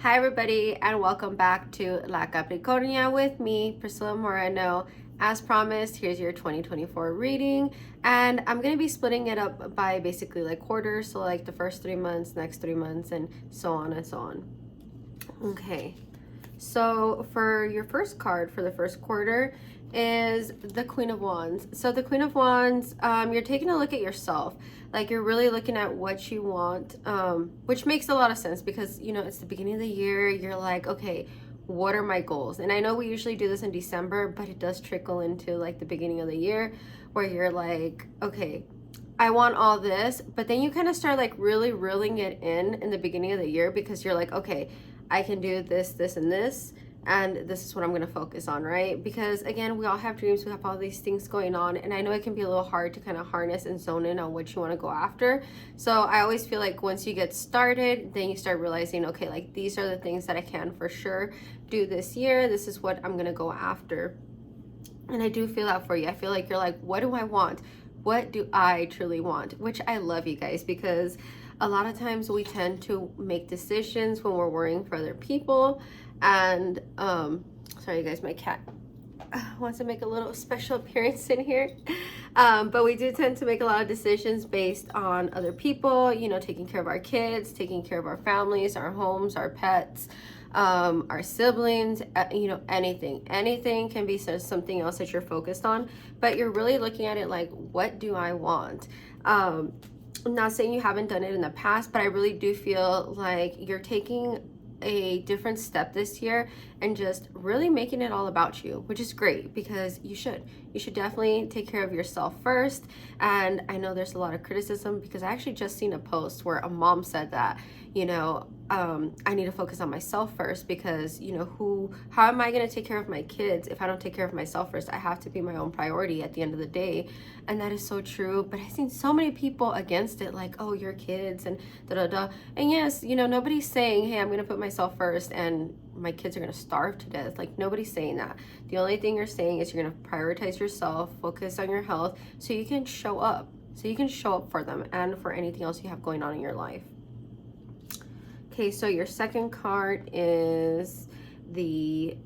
Hi everybody and welcome back to La Capricornia with me, Priscilla Moreno. As promised, here's your 2024 reading, and I'm going to be splitting it up by basically like quarters, so like the first 3 months, next 3 months, and so on and so on. Okay, so for your first card for the first quarter is the Queen of Wands. So the Queen of Wands, you're taking a look at yourself. Like you're really looking at what you want, which makes a lot of sense because, you know, it's the beginning of the year. You're like, okay, what are my goals? And I know we usually do this in December, but it does trickle into like the beginning of the year where you're like, okay, I want all this, but then you kind of start like really reeling it in the beginning of the year because you're like, okay, I can do this, this, and this, and this is what I'm going to focus on, right? Because again, we all have dreams, we have all these things going on, and I know it can be a little hard to kind of harness and zone in on what you want to go after. So I always feel like once you get started, then you start realizing, okay, like these are the things that I can for sure do this year. This is what I'm going to go after. And I do feel that for you. I feel like you're like, what do I want? What do I truly want? Which I love, you guys, because a lot of times we tend to make decisions when we're worrying for other people. And sorry you guys, my cat wants to make a little special appearance in here. But we do tend to make a lot of decisions based on other people, you know, taking care of our kids, taking care of our families, our homes, our pets, our siblings, you know, anything can be something else that you're focused on, but you're really looking at it like, what do I want? I'm not saying you haven't done it in the past, but I really do feel like you're taking a different step this year and just really making it all about you, which is great because you should definitely take care of yourself first. And I know there's a lot of criticism because I actually just seen a post where a mom said that, you know, I need to focus on myself first because, you know, how am I going to take care of my kids if I don't take care of myself first? I have to be my own priority at the end of the day. And that is so true. But I've seen so many people against it, like, oh, your kids and da da da. And yes, you know, nobody's saying, hey, I'm going to put myself first and my kids are going to starve to death. Like, nobody's saying that. The only thing you're saying is you're going to prioritize yourself, focus on your health so you can show up. So you can show up for them and for anything else you have going on in your life. Okay, so your second card is I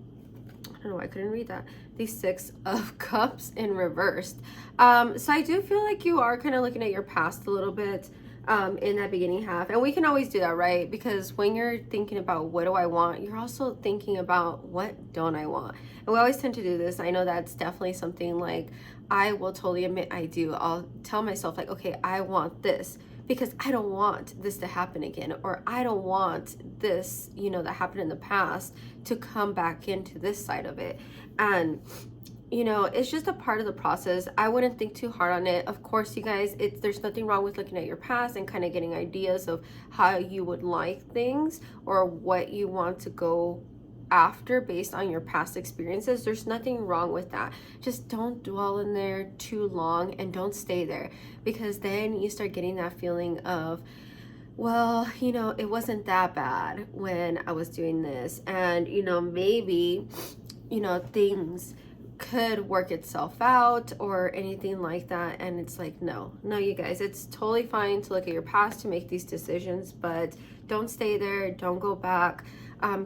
don't know why I couldn't read that. The Six of Cups in reversed. So I do feel like you are kind of looking at your past a little bit in that beginning half. And we can always do that, right? Because when you're thinking about what do I want, you're also thinking about what don't I want. And we always tend to do this. I know that's definitely something like I will totally admit I do. I'll tell myself like, okay, I want this, because I don't want this to happen again, or I don't want this, you know, that happened in the past to come back into this side of it. And you know, it's just a part of the process. I wouldn't think too hard on it. Of course, you guys, there's nothing wrong with looking at your past and kind of getting ideas of how you would like things or what you want to go after based on your past experiences. There's nothing wrong with that. Just don't dwell in there too long and don't stay there, because then you start getting that feeling of, well, you know, it wasn't that bad when I was doing this, and you know, maybe, you know, things could work itself out or anything like that. And it's like, no, you guys, it's totally fine to look at your past to make these decisions, but don't stay there, don't go back.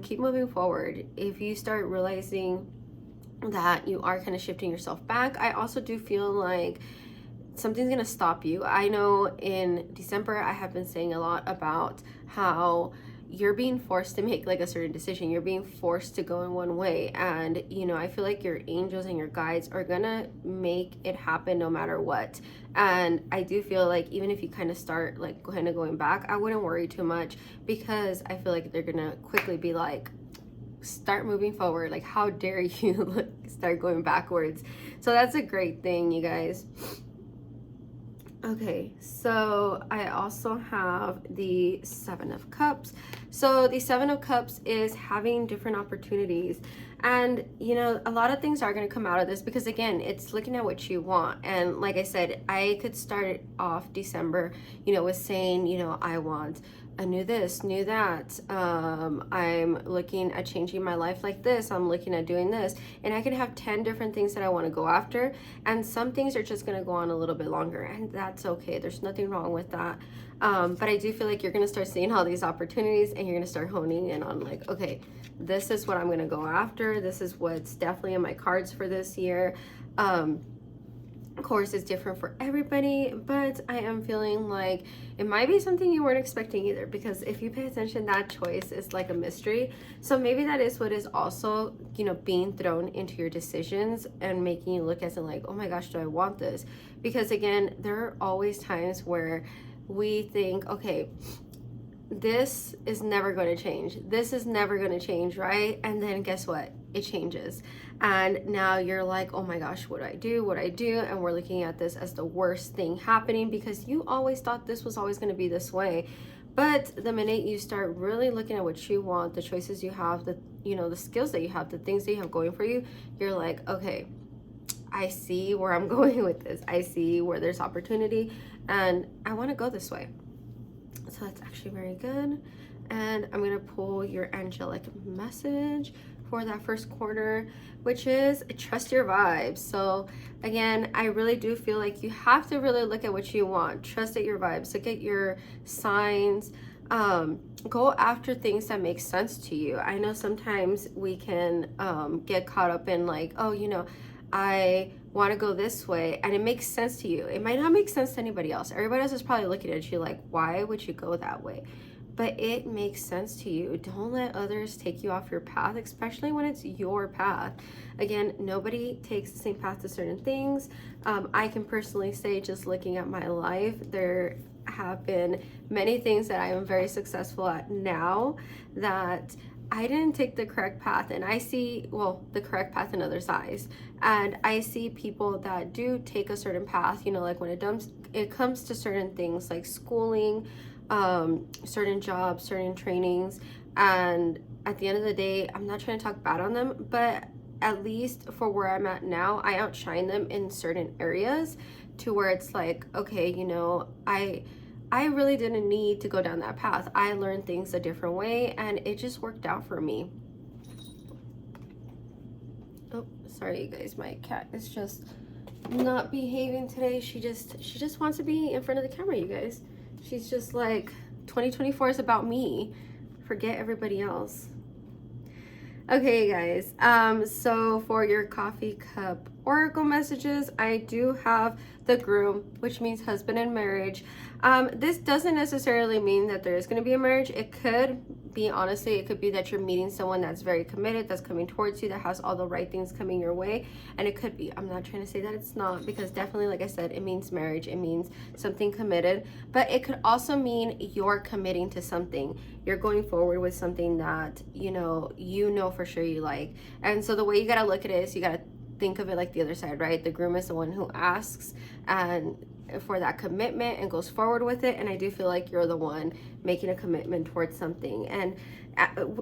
Keep moving forward. If you start realizing that you are kind of shifting yourself back, I also do feel like something's gonna stop you. I know in December I have been saying a lot about how you're being forced to make like a certain decision. You're being forced to go in one way, and you know, I feel like your angels and your guides are gonna make it happen no matter what. And I do feel like even if you kind of start like kind of going back, I wouldn't worry too much, because I feel like they're gonna quickly be like, start moving forward. Like, how dare you start going backwards? So that's a great thing, you guys. Okay, so I also have the Seven of Cups. So the Seven of Cups is having different opportunities. And, you know, a lot of things are going to come out of this because, again, it's looking at what you want. And like I said, I could start off December, you know, with saying, you know, I want I knew this, knew that. I'm looking at changing my life like this. I'm looking at doing this. And I can have 10 different things that I want to go after. And some things are just going to go on a little bit longer. And that's okay. There's nothing wrong with that. But I do feel like you're going to start seeing all these opportunities and you're going to start honing in on like, okay, this is what I'm going to go after. This is what's definitely in my cards for this year. Of course, it's different for everybody, but I am feeling like it might be something you weren't expecting either, because if you pay attention, that choice is like a mystery. So maybe that is what is also, you know, being thrown into your decisions and making you look at it like, oh my gosh, do I want this? Because again, there are always times where we think, okay, this is never going to change. This is never going to change, right? And then guess what? It changes. And now you're like, oh my gosh, what do I do? What do I do? And we're looking at this as the worst thing happening because you always thought this was always going to be this way. But the minute you start really looking at what you want, the choices you have, the, you know, the skills that you have, the things that you have going for you, you're like, okay, I see where I'm going with this. I see where there's opportunity and I want to go this way. So that's actually very good. And I'm gonna pull your angelic message for that first quarter, which is trust your vibes. So again, I really do feel like you have to really look at what you want. Trust at your vibes. Look at your signs. Go after things that make sense to you. I know sometimes we can get caught up in like, oh, you know, I want to go this way and it makes sense to you. It might not make sense to anybody else. Everybody else is probably looking at you like, why would you go that way? But it makes sense to you. Don't let others take you off your path, especially when it's your path. Again, nobody takes the same path to certain things. I can personally say, just looking at my life, there have been many things that I am very successful at now that I didn't take the correct path, and I see, well, the correct path in others' eyes. And I see people that do take a certain path, you know, like when it comes to certain things like schooling, certain jobs, certain trainings. And at the end of the day, I'm not trying to talk bad on them, but at least for where I'm at now, I outshine them in certain areas to where it's like, okay, you know, I really didn't need to go down that path. I learned things a different way and it just worked out for me. Oh, sorry you guys, my cat is just not behaving today. She just wants to be in front of the camera, you guys. She's just like, 2024 is about me. Forget everybody else. Okay, guys. So for your coffee cup oracle messages, I do have the groom, which means husband and marriage. This doesn't necessarily mean that there is going to be a marriage. It could be, honestly, it could be that you're meeting someone that's very committed, that's coming towards you, that has all the right things coming your way. And it could be, I'm not trying to say that it's not, because definitely, like I said, it means marriage. It means something committed. But it could also mean you're committing to something. You're going forward with something that, you know for sure you like. And so the way you got to look at it is you got to think of it like the other side, right? The groom is the one who asks and for that commitment and goes forward with it. And I do feel like you're the one making a commitment towards something. And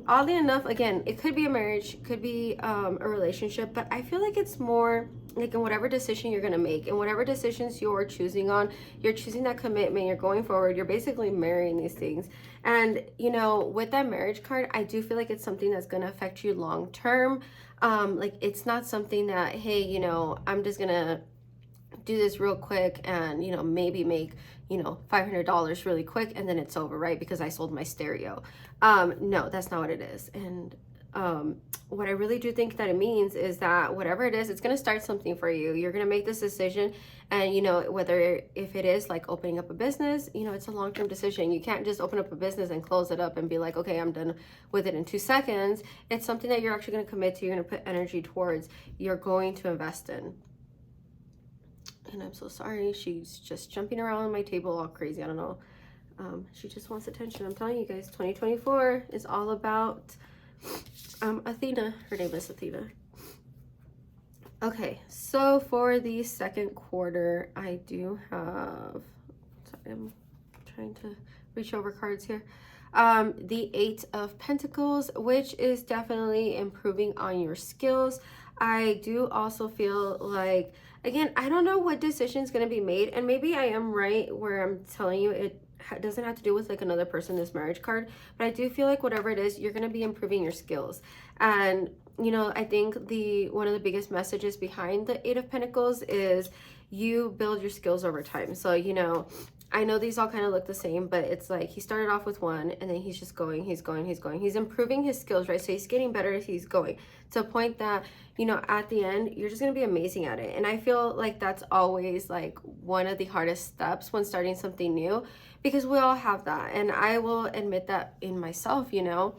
oddly enough, again, it could be a marriage, could be a relationship, but I feel like it's more like in whatever decision you're going to make, in whatever decisions you're choosing on, you're choosing that commitment, you're going forward, you're basically marrying these things. And, you know, with that marriage card, I do feel like it's something that's going to affect you long term. Like it's not something that, hey, you know, I'm just going to do this real quick and, you know, maybe make, you know, $500 really quick and then it's over, right? Because I sold my stereo. No, that's not what it is. And what I really do think that it means is that whatever it is, it's going to start something for you. You're going to make this decision. And, you know, whether if it is like opening up a business, you know, it's a long-term decision. You can't just open up a business and close it up and be like, okay, I'm done with it in 2 seconds. It's something that you're actually going to commit to. You're going to put energy towards. You're going to invest in. And I'm so sorry. She's just jumping around on my table all crazy. I don't know. She just wants attention. I'm telling you guys, 2024 is all about Athena. Her name is Athena. Okay, so for the second quarter, I do have, sorry, I'm trying to reach over cards here. The 8 of Pentacles, which is definitely improving on your skills. I do also feel like, again, I don't know what decision is going to be made, and maybe I am right where I'm telling you it doesn't have to do with like another person, this marriage card, but I do feel like whatever it is, you're going to be improving your skills. And you know, I think the one of the biggest messages behind the Eight of Pentacles is you build your skills over time. So, you know, I know these all kind of look the same, but it's like he started off with one and then he's just going, he's going, he's going. He's improving his skills, right? So he's getting better as he's going to a point that, you know, at the end, you're just going to be amazing at it. And I feel like that's always like one of the hardest steps when starting something new, because we all have that. And I will admit that in myself, you know,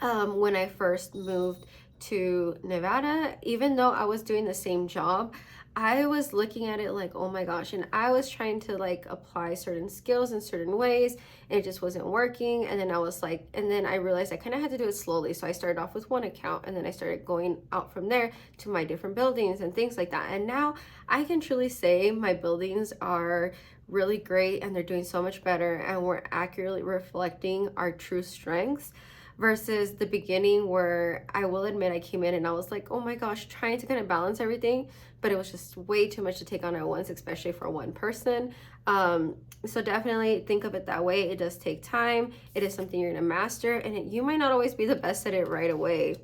when I first moved to Nevada, even though I was doing the same job, I was looking at it like, oh my gosh, and I was trying to like apply certain skills in certain ways and it just wasn't working. And then I was like, and then I realized I kind of had to do it slowly. So I started off with one account and then I started going out from there to my different buildings and things like that. And now I can truly say my buildings are really great and they're doing so much better and we're accurately reflecting our true strengths. Versus the beginning where I will admit I came in and I was like, oh my gosh, trying to kind of balance everything, but it was just way too much to take on at once, especially for one person. So definitely think of it that way. It does take time. It is something you're gonna master, and you might not always be the best at it right away.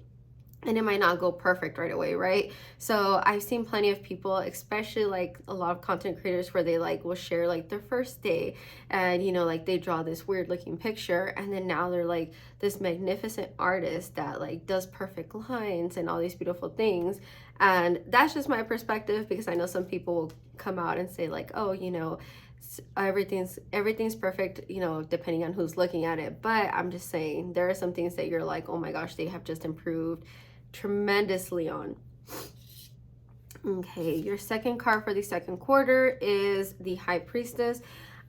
And it might not go perfect right away, right? So I've seen plenty of people, especially like a lot of content creators, where they like will share like their first day and, you know, like they draw this weird looking picture and then now they're like this magnificent artist that like does perfect lines and all these beautiful things. And that's just my perspective, because I know some people will come out and say like, oh, you know, everything's perfect, you know, depending on who's looking at it. But I'm just saying there are some things that you're like, oh my gosh, they have just improved tremendously on. Okay, your second card for the second quarter is the High Priestess.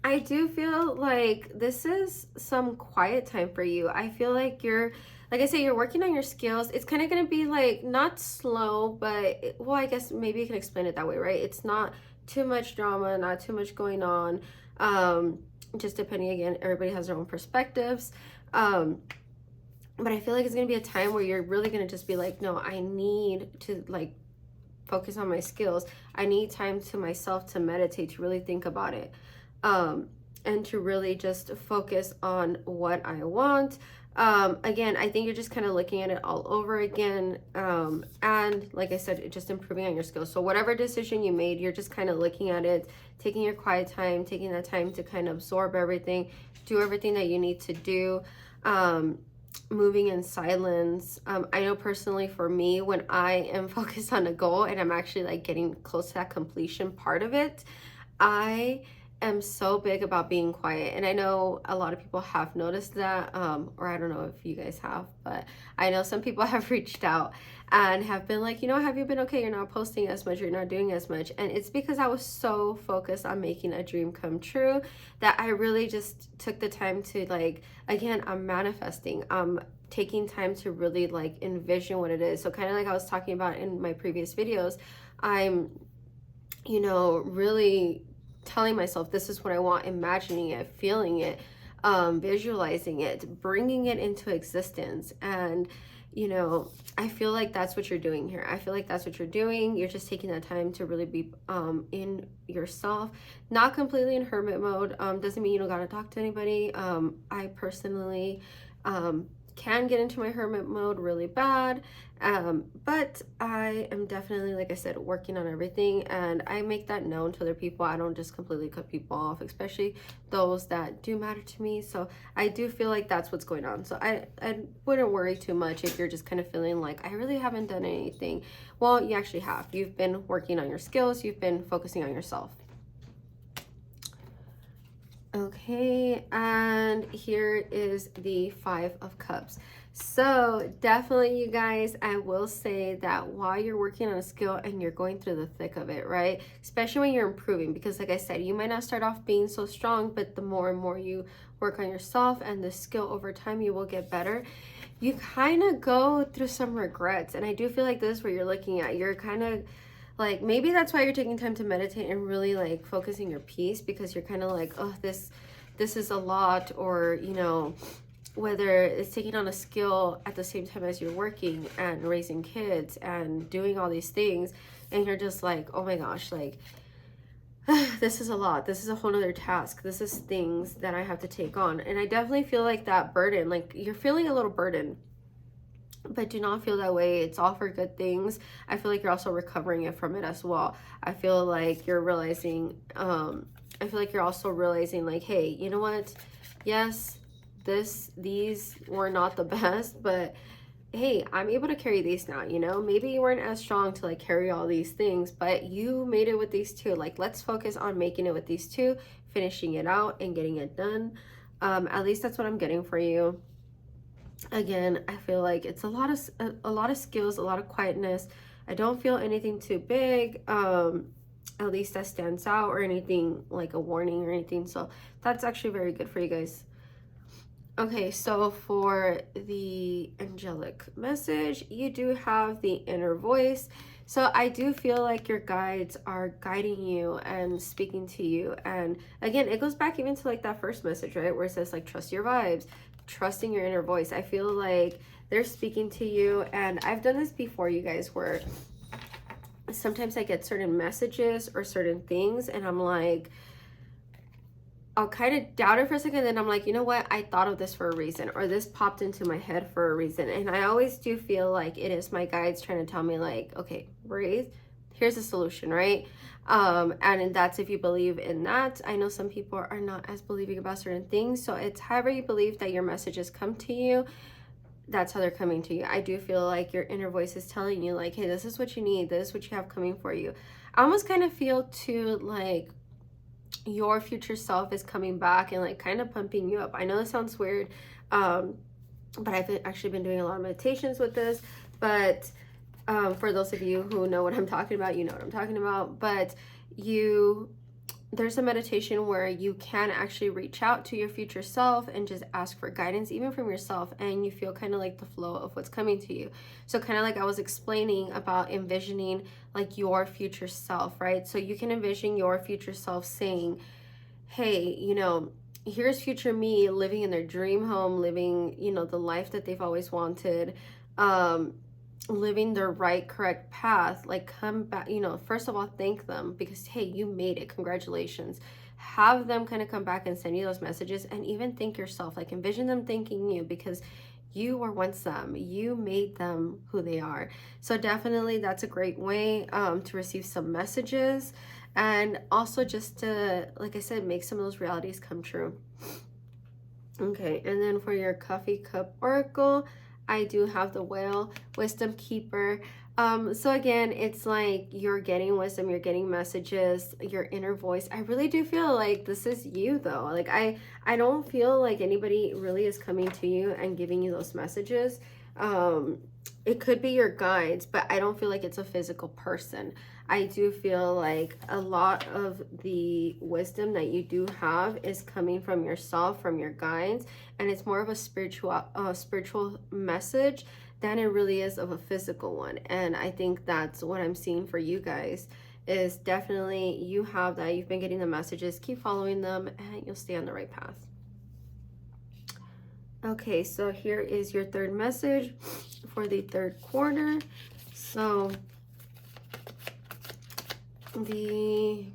I do feel like this is some quiet time for you. I feel like you're, like I say, you're working on your skills. It's kind of going to be like not slow, but well, I guess maybe you can explain it that way, right? It's not too much drama, not too much going on. Just depending, again, everybody has their own perspectives. But I feel like it's going to be a time where you're really going to just be like, no, I need to like focus on my skills. I need time to myself to meditate, to really think about it. And to really just focus on what I want. Again, I think you're just kind of looking at it all over again. And like I said, just improving on your skills. So whatever decision you made, you're just kind of looking at it, taking your quiet time, taking that time to kind of absorb everything, do everything that you need to do. Moving in silence. I know personally for me, when I am focused on a goal and I'm actually like getting close to that completion part of it, I am so big about being quiet. And I know a lot of people have noticed that, or I don't know if you guys have, but I know some people have reached out and have been like, you know, have you been okay? You're not posting as much, you're not doing as much. And it's because I was so focused on making a dream come true that I really just took the time to like, again, I'm manifesting. I'm taking time to really like envision what it is. So kind of like I was talking about in my previous videos, I'm, you know, really telling myself this is what I want, imagining it, feeling it, visualizing it, bringing it into existence. And you know, I feel like that's what you're doing here. I feel like that's what you're doing. You're just taking that time to really be in yourself, not completely in hermit mode. Doesn't mean you don't gotta talk to anybody. I personally can get into my hermit mode really bad, but I am definitely, like I said, working on everything, and I make that known to other people. I don't just completely cut people off, especially those that do matter to me. So I do feel like that's what's going on. So I wouldn't worry too much if you're just kind of feeling like I really haven't done anything. Well, you actually have. You've been working on your skills, you've been focusing on yourself. Okay, and here is the Five of Cups. So definitely, you guys, I will say that while you're working on a skill and you're going through the thick of it, right? Especially when you're improving, because like I said, you might not start off being so strong, but the more and more you work on yourself and the skill over time, you will get better. You kind of go through some regrets, and I do feel like this is what you're looking at. You're kind of like, maybe that's why you're taking time to meditate and really like focusing your peace, because you're kind of like, oh, this is a lot. Or, you know, whether it's taking on a skill at the same time as you're working and raising kids and doing all these things, and you're just like, oh my gosh, like this is a lot. This is a whole nother task. This is things that I have to take on. And I definitely feel like that burden, like you're feeling a little burden, but do not feel that way. It's all for good things. I feel like you're also recovering it from it as well. I feel like you're realizing, I feel like you're also realizing like, hey, you know what? Yes, these were not the best, but hey, I'm able to carry these now, you know? Maybe you weren't as strong to like carry all these things, but you made it with these two. Like, let's focus on making it with these two, finishing it out and getting it done. At least that's what I'm getting for you. Again, I feel like it's a lot of skills, a lot of quietness. I don't feel anything too big, at least that stands out, or anything like a warning or anything. So that's actually very good for you guys. Okay, so for the angelic message, you do have the inner voice. So I do feel like your guides are guiding you and speaking to you. And again, it goes back even to like that first message, right? Where it says like, trust your vibes, trusting your inner voice. I feel like they're speaking to you. And I've done this before, you guys, where sometimes I get certain messages or certain things and I'm like, I'll kind of doubt it for a second, then I'm like, you know what? I thought of this for a reason, or this popped into my head for a reason. And I always do feel like it is my guides trying to tell me like, okay, breathe. Here's a solution, right? And that's if you believe in that. I know some people are not as believing about certain things. So it's however you believe that your messages come to you, that's how they're coming to you. I do feel like your inner voice is telling you like, hey, this is what you need. This is what you have coming for you. I almost kind of feel too like your future self is coming back and like kind of pumping you up. I know this sounds weird, but I've actually been doing a lot of meditations with this. But for those of you who know what I'm talking about, you know what I'm talking about. But there's a meditation where you can actually reach out to your future self and just ask for guidance, even from yourself, and you feel kind of like the flow of what's coming to you. So kind of like I was explaining about envisioning like your future self, right? So you can envision your future self saying, hey, you know, here's future me living in their dream home, living, you know, the life that they've always wanted, living the right, correct path. Like, come back, you know, first of all, thank them because, hey, you made it. Congratulations. Have them kind of come back and send you those messages, and even thank yourself. Like, envision them thanking you because you were once them. You made them who they are. So definitely that's a great way to receive some messages, and also just to, like I said, make some of those realities come true. Okay, and then for your coffee cup oracle, I do have the whale, wisdom keeper. So again, it's like you're getting wisdom, you're getting messages, your inner voice. I really do feel like this is you though. Like I don't feel like anybody really is coming to you and giving you those messages. It could be your guides, but I don't feel like it's a physical person. I do feel like a lot of the wisdom that you do have is coming from yourself, from your guides, and it's more of a spiritual message than it really is of a physical one. And I think that's what I'm seeing for you guys, is definitely you have that. You've been getting the messages, keep following them, and you'll stay on the right path. Okay, so here is your third message for the third quarter. So the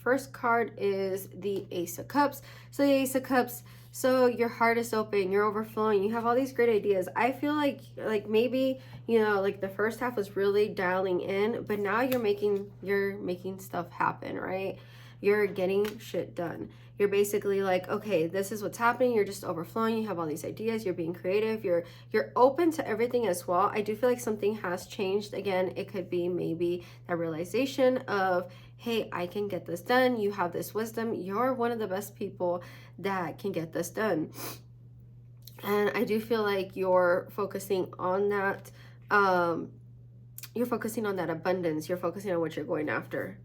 first card is the Ace of Cups. So the Ace of Cups, so your heart is open, you're overflowing, you have all these great ideas. I feel like maybe, you know, like the first half was really dialing in, but now you're making stuff happen, right? You're getting shit done. You're basically like, okay, this is what's happening. You're just overflowing. You have all these ideas. You're being creative. You're open to everything as well. I do feel like something has changed. Again, it could be maybe that realization of, hey, I can get this done. You have this wisdom. You're one of the best people that can get this done. And I do feel like you're focusing on that. You're focusing on that abundance. You're focusing on what you're going after.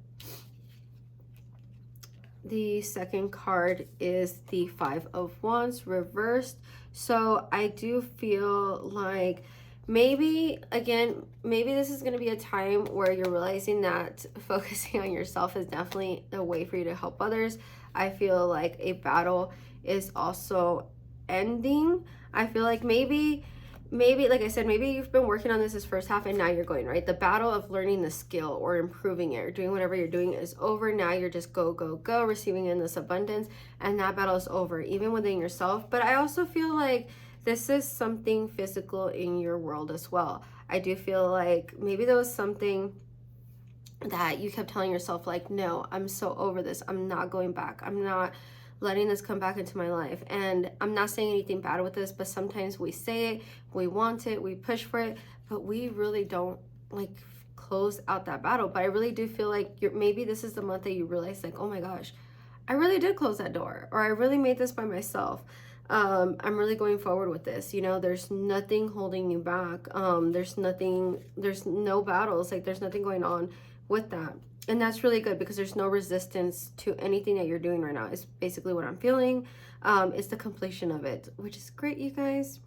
The second card is the Five of Wands reversed. So I do feel like maybe, again, maybe this is going to be a time where you're realizing that focusing on yourself is definitely a way for you to help others. I feel like a battle is also ending. I feel like maybe maybe, like I said, maybe you've been working on this first half and now you're going, right? The battle of learning the skill or improving it or doing whatever you're doing is over. Now you're just go, go, go, receiving in this abundance, and that battle is over, even within yourself. But I also feel like this is something physical in your world as well. I do feel like maybe there was something that you kept telling yourself, like, no, I'm so over this. I'm not going back. I'm not letting this come back into my life. And I'm not saying anything bad with this, but sometimes we say it, we want it, we push for it, but we really don't like close out that battle. But I really do feel like maybe this is the month that you realize, like, oh my gosh, I really did close that door, or I really made this by myself. I'm really going forward with this. You know, there's nothing holding you back. There's no battles, like there's nothing going on with that. And that's really good because there's no resistance to anything that you're doing right now. It's basically what I'm feeling. It's the completion of it, which is great, you guys.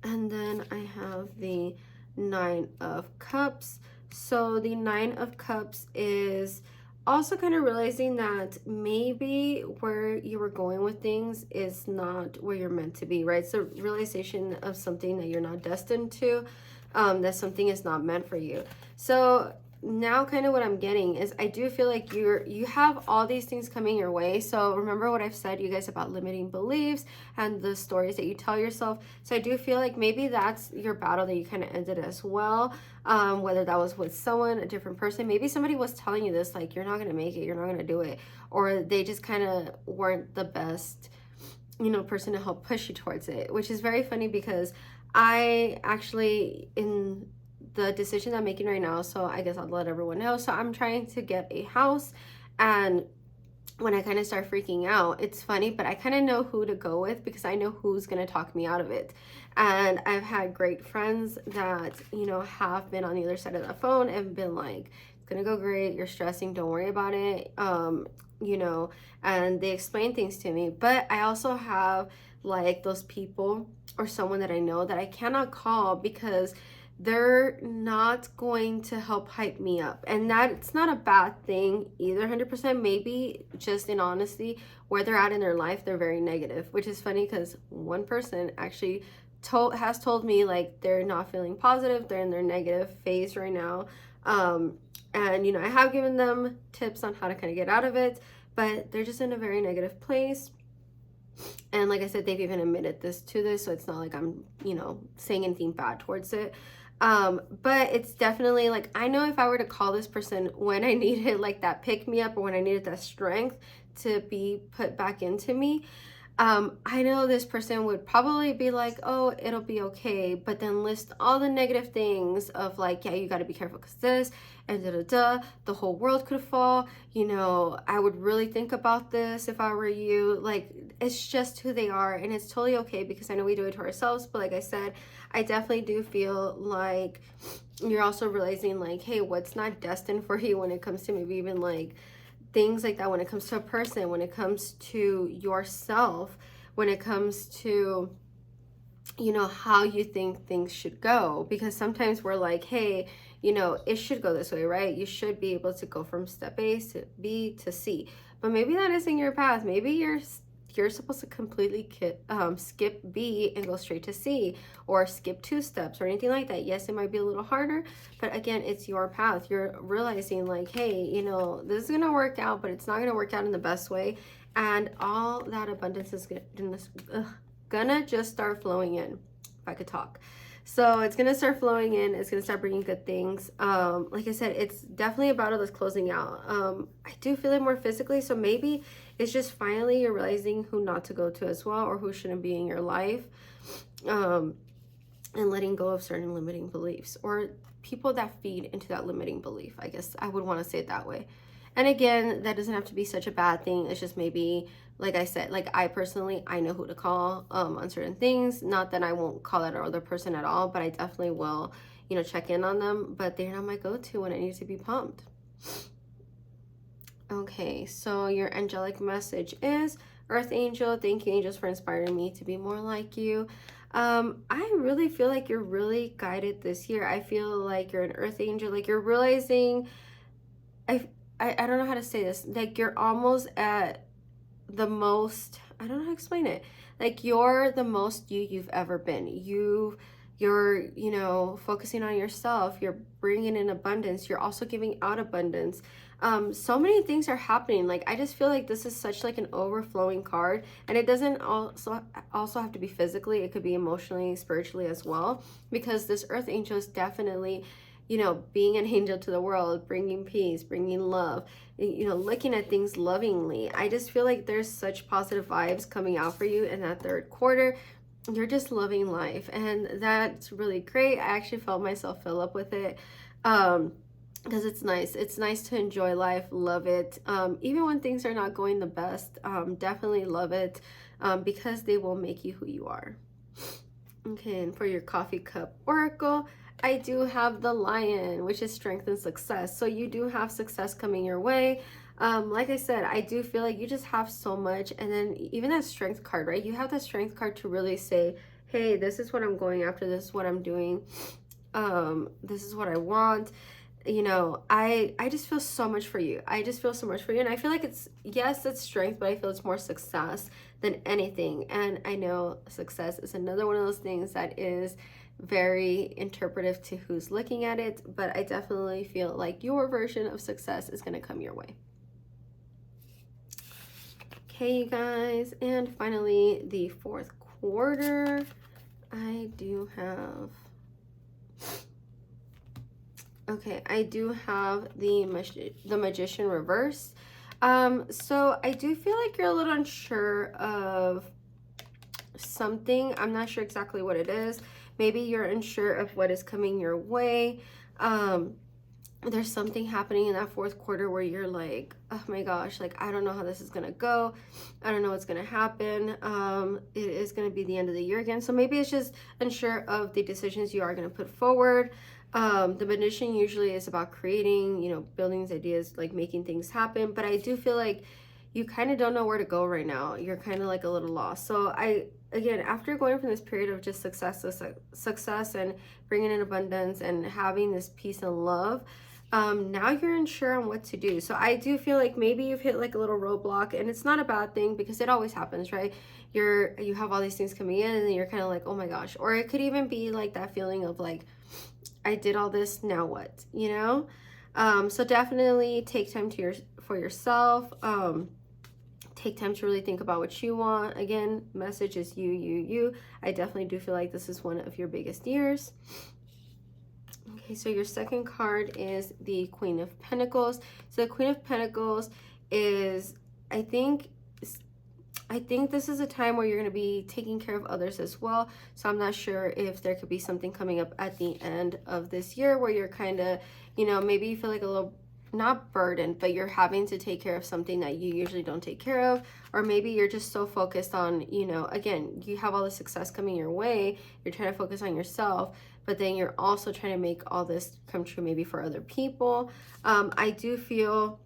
And then I have the 9 of Cups. So the 9 of Cups is also kind of realizing that maybe where you were going with things is not where you're meant to be, right? So realization of something that you're not destined to, that something is not meant for you. So now kind of what I'm getting is I do feel like you have all these things coming your way. So remember what I've said, you guys, about limiting beliefs and the stories that you tell yourself. So I do feel like maybe that's your battle that you kind of ended as well. Whether that was with someone, a different person, maybe somebody was telling you this, like, you're not going to make it, you're not going to do it, or they just kind of weren't the best, you know, person to help push you towards it, which is very funny because I actually, in the decision I'm making right now, so I guess I'll let everyone know. So I'm trying to get a house, and when I kind of start freaking out, it's funny, but I kind of know who to go with because I know who's going to talk me out of it. And I've had great friends that, you know, have been on the other side of the phone and been like, it's going to go great, you're stressing, don't worry about it, you know, and they explain things to me. But I also have like those people or someone that I know that I cannot call because they're not going to help hype me up. And that's not a bad thing either, 100%. Maybe just in honesty, where they're at in their life, they're very negative, which is funny because one person actually has told me like they're not feeling positive, they're in their negative phase right now. And you know, I have given them tips on how to kind of get out of it, but they're just in a very negative place. And like I said, they've even admitted this, so it's not like I'm, you know, saying anything bad towards it. But it's definitely like, I know if I were to call this person when I needed like that pick me up or when I needed that strength to be put back into me, I know this person would probably be like, oh, it'll be okay, but then list all the negative things of like, yeah, you got to be careful because this and the whole world could fall, you know, I would really think about this if I were you. Like, it's just who they are, and it's totally okay because I know we do it to ourselves. But like I said, I definitely do feel like you're also realizing like, hey, what's not destined for you when it comes to maybe even like things like that, when it comes to a person, when it comes to yourself, when it comes to, you know, how you think things should go. Because sometimes we're like, hey, you know, it should go this way, right? You should be able to go from step A to B to C. But maybe that isn't your path. Maybe you're supposed to completely skip B and go straight to C, or skip 2 steps or anything like that. Yes, it might be a little harder, but again, it's your path. You're realizing like, hey, you know, this is gonna work out, but it's not gonna work out in the best way, and all that abundance is gonna just start flowing in, if I could talk. So it's gonna start flowing in, it's gonna start bringing good things. Like I said, it's definitely a battle that's closing out. I do feel it more physically, so maybe it's just finally you're realizing who not to go to as well, or who shouldn't be in your life, and letting go of certain limiting beliefs or people that feed into that limiting belief. I guess I would want to say it that way. And again, that doesn't have to be such a bad thing. It's just maybe, like I said, like I personally, I know who to call on certain things. Not that I won't call that other person at all, but I definitely will, you know, check in on them. But they're not my go-to when I need to be pumped. Okay, so your angelic message is, Earth Angel, thank you, angels, for inspiring me to be more like you. I really feel like you're really guided this year. I feel like you're an Earth Angel, like you're realizing, I don't know how to say this, like you're almost at the most, I don't know how to explain it, Like, you're the most you've ever been. You're, focusing on yourself. You're bringing in abundance. You're also giving out abundance. So many things are happening. Like, I just feel like this is such like an overflowing card, and it doesn't also have to be physically. It could be emotionally, spiritually as well, because this earth angel is definitely, being an angel to the world, bringing peace, bringing love, looking at things lovingly. I just feel like there's such positive vibes coming out for you in that third quarter. You're just loving life, and that's really great. I actually felt myself fill up with it. Because it's nice to enjoy life, love it, even when things are not going the best. Definitely love it, because they will make you who you are. Okay, and for your coffee cup oracle, I do have the Lion, which is strength and success. So you do have success coming your way. Like I said, I do feel like you just have so much. And then even that strength card, right? You have that strength card to really say, hey, this is what I'm going after. This is what I'm doing. This is what I want. I just feel so much for you. I just feel so much for you. And I feel like it's strength, but I feel it's more success than anything. And I know success is another one of those things that is very interpretive to who's looking at it, but I definitely feel like your version of success is going to come your way. Okay, you guys, and finally the fourth quarter, I do have the Magician reverse. So I do feel like you're a little unsure of something. I'm not sure exactly what it is. Maybe you're unsure of what is coming your way. There's something happening in that fourth quarter where you're like, oh my gosh, like, I don't know how this is gonna go. I don't know what's gonna happen. It is gonna be the end of the year again. So maybe it's just unsure of the decisions you are gonna put forward. The Magician usually is about creating, building these ideas, like making things happen. But I do feel like you kind of don't know where to go right now. You're kind of like a little lost. So again, after going from this period of just success and bringing in abundance and having this peace and love, now you're unsure on what to do. So I do feel like maybe you've hit like a little roadblock, and it's not a bad thing because it always happens, right? You have all these things coming in, and then you're kind of like, oh my gosh. Or it could even be like that feeling of like, I did all this, now what? So definitely take time for yourself. Take time to really think about what you want. Again, message is you. I definitely do feel like this is one of your biggest years. Okay, so your second card is the Queen of Pentacles. So the Queen of Pentacles is, I think this is a time where you're going to be taking care of others as well. So I'm not sure if there could be something coming up at the end of this year where you're kind of, maybe you feel like a little, not burdened, but you're having to take care of something that you usually don't take care of. Or maybe you're just so focused on, again, you have all the success coming your way. You're trying to focus on yourself, but then you're also trying to make all this come true maybe for other people. I do feel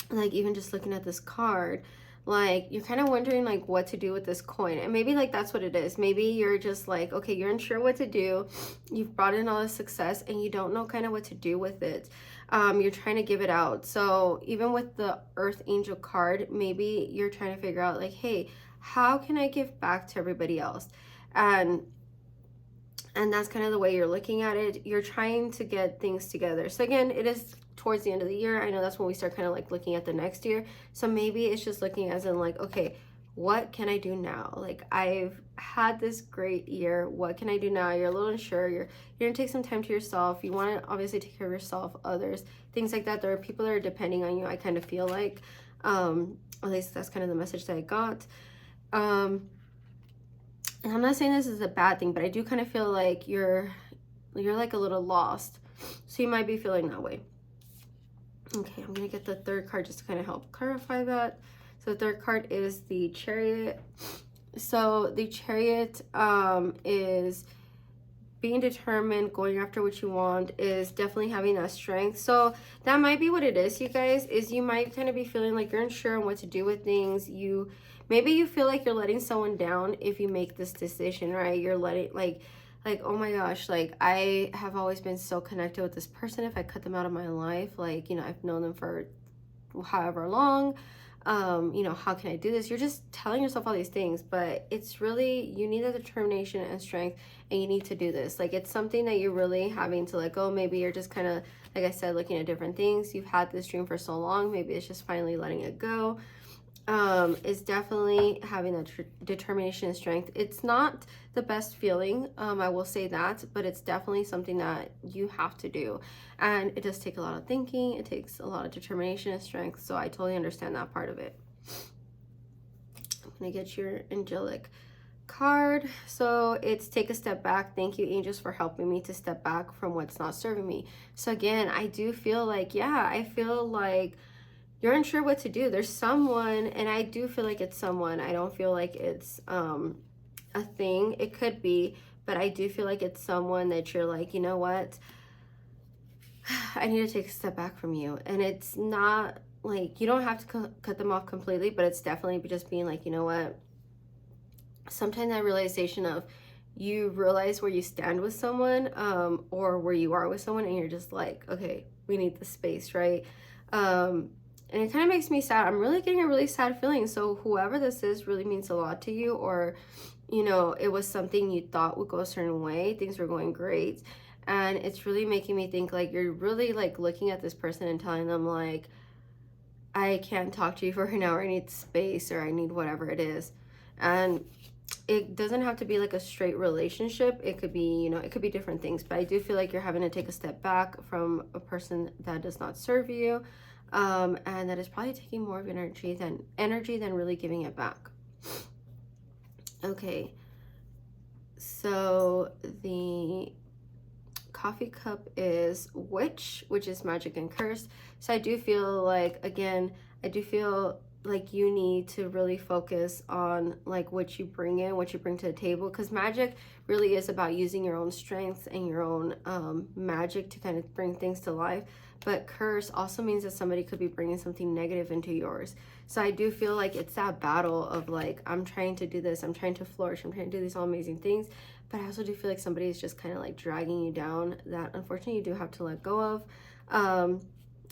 like, even just looking at this card, like you're kind of wondering like what to do with this coin, and maybe like that's what it is. Maybe you're just like, okay, you're unsure what to do. You've brought in all this success and you don't know kind of what to do with it. You're trying to give it out. So even with the Earth Angel card, maybe you're trying to figure out like, hey, how can I give back to everybody else? And that's kind of the way you're looking at it. You're trying to get things together. So again, it is towards the end of the year. I know that's when we start kind of like looking at the next year. So maybe it's just looking as in like, okay, what can I do now? Like, I've had this great year. What can I do now? You're a little unsure. You're gonna take some time to yourself. You want to obviously take care of yourself, others, things like that. There are people that are depending on you. I kind of feel like, at least that's kind of the message that I got. And I'm not saying this is a bad thing, but I do kind of feel like you're like a little lost. So you might be feeling that way. Okay, I'm gonna get the third card just to kind of help clarify that. So the third card is the Chariot. So the Chariot is being determined, going after what you want, is definitely having that strength. So that might be what it is, you guys, is you might kind of be feeling like you're unsure on what to do with things. Maybe you feel like you're letting someone down if you make this decision, right? You're letting like, oh my gosh, like I have always been so connected with this person. If I cut them out of my life, like, I've known them for however long, you know, how can I do this? You're just telling yourself all these things, but it's really, you need the determination and strength, and you need to do this. Like, it's something that you're really having to let go. Maybe you're just kind of, like I said, looking at different things. You've had this dream for so long. Maybe it's just finally letting it go. Is definitely having that determination and strength. It's not the best feeling, I will say that, but it's definitely something that you have to do. And it does take a lot of thinking. It takes a lot of determination and strength. So I totally understand that part of it. I'm gonna get your angelic card. So it's take a step back. Thank you, angels, for helping me to step back from what's not serving me. So again, I do feel like, yeah, I feel like you're unsure what to do. There's someone, and I do feel like it's someone. I don't feel like it's a thing. It could be, but I do feel like it's someone that you're like, you know what? I need to take a step back from you. And it's not like, you don't have to cut them off completely, but it's definitely just being like, you know what? Sometimes that realization of, you realize where you stand with someone, or where you are with someone, and you're just like, okay, we need the space, right? And it kind of makes me sad. I'm really getting a really sad feeling. So whoever this is really means a lot to you, or, you know, it was something you thought would go a certain way. Things were going great. And it's really making me think like you're really like looking at this person and telling them like, I can't talk to you for an hour. I need space, or I need whatever it is. And it doesn't have to be like a straight relationship. It could be, you know, it could be different things. But I do feel like you're having to take a step back from a person that does not serve you. And that is probably taking more of energy than really giving it back. Okay, so the coffee cup is witch, which is magic and curse. So I do feel like, again, I do feel like you need to really focus on like what you bring in, what you bring to the table, because magic really is about using your own strengths and your own magic to kind of bring things to life. But curse also means that somebody could be bringing something negative into yours. So I do feel like it's that battle of like, I'm trying to do this, I'm trying to flourish, I'm trying to do these all amazing things, but I also do feel like somebody is just kind of like dragging you down, that unfortunately you do have to let go of.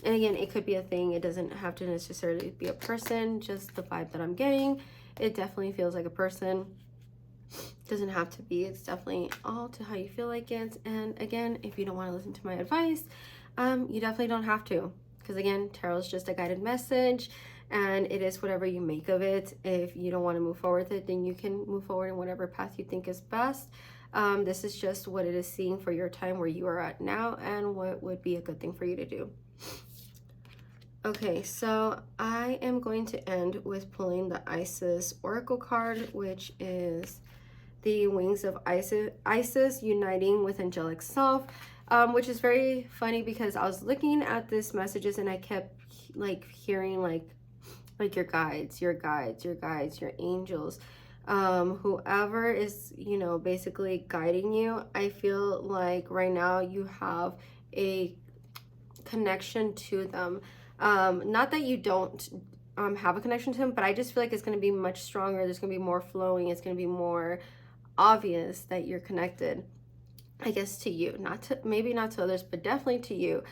And again, it could be a thing. It doesn't have to necessarily be a person, just the vibe that I'm getting. It definitely feels like a person. Doesn't have to be. It's definitely all to how you feel like it. And again, if you don't want to listen to my advice, you definitely don't have to. Because again, tarot is just a guided message, and it is whatever you make of it. If you don't want to move forward with it, then you can move forward in whatever path you think is best. This is just what it is seeing for your time where you are at now, and what would be a good thing for you to do. Okay, so I am going to end with pulling the Isis Oracle card, which is the wings of Isis uniting with angelic self, which is very funny because I was looking at this messages and I kept like hearing like your guides, your angels, whoever is, you know, basically guiding you. I feel like right now you have a connection to them. Not that you don't have a connection to them, but I just feel like it's going to be much stronger. There's going to be more flowing. It's going to be more obvious that you're connected, I guess, to you, maybe not to others, but definitely to you,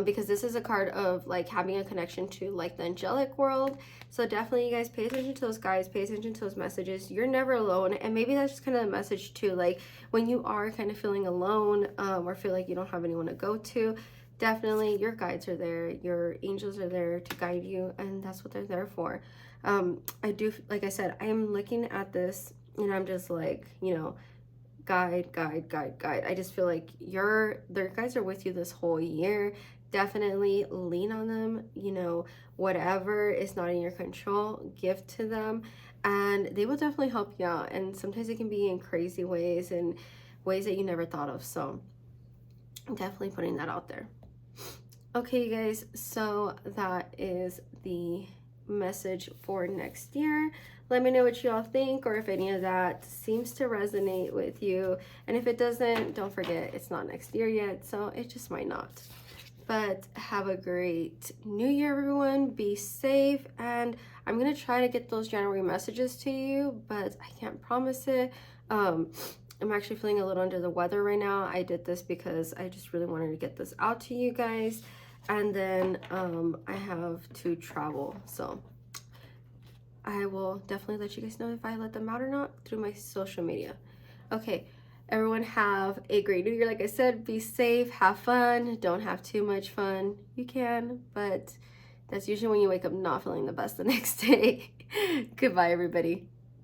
because this is a card of like having a connection to like the angelic world. So definitely, you guys, pay attention to those guys, pay attention to those messages. You're never alone. And maybe that's just kind of a message too, like when you are kind of feeling alone, or feel like you don't have anyone to go to, definitely your guides are there, your angels are there to guide you, and that's what they're there for. I do, like I said, I am looking at this and I'm just like, you know, guide. I just feel like their guides are with you this whole year. Definitely lean on them. You know, whatever is not in your control, give to them, and they will definitely help you out. And sometimes it can be in crazy ways and ways that you never thought of. So I'm definitely putting that out there. Okay, you guys, so that is the message for next year. Let me know what you all think, or if any of that seems to resonate with you. And if it doesn't, don't forget, it's not next year yet, so it just might not. But have a great new year, everyone. Be safe, and I'm gonna try to get those January messages to you, but I can't promise it. I'm actually feeling a little under the weather right now. I did this because I just really wanted to get this out to you guys. And then I have to travel. So I will definitely let you guys know if I let them out or not through my social media. Okay, everyone have a great new year. Like I said, be safe, have fun, don't have too much fun. You can, but that's usually when you wake up not feeling the best the next day. Goodbye, everybody.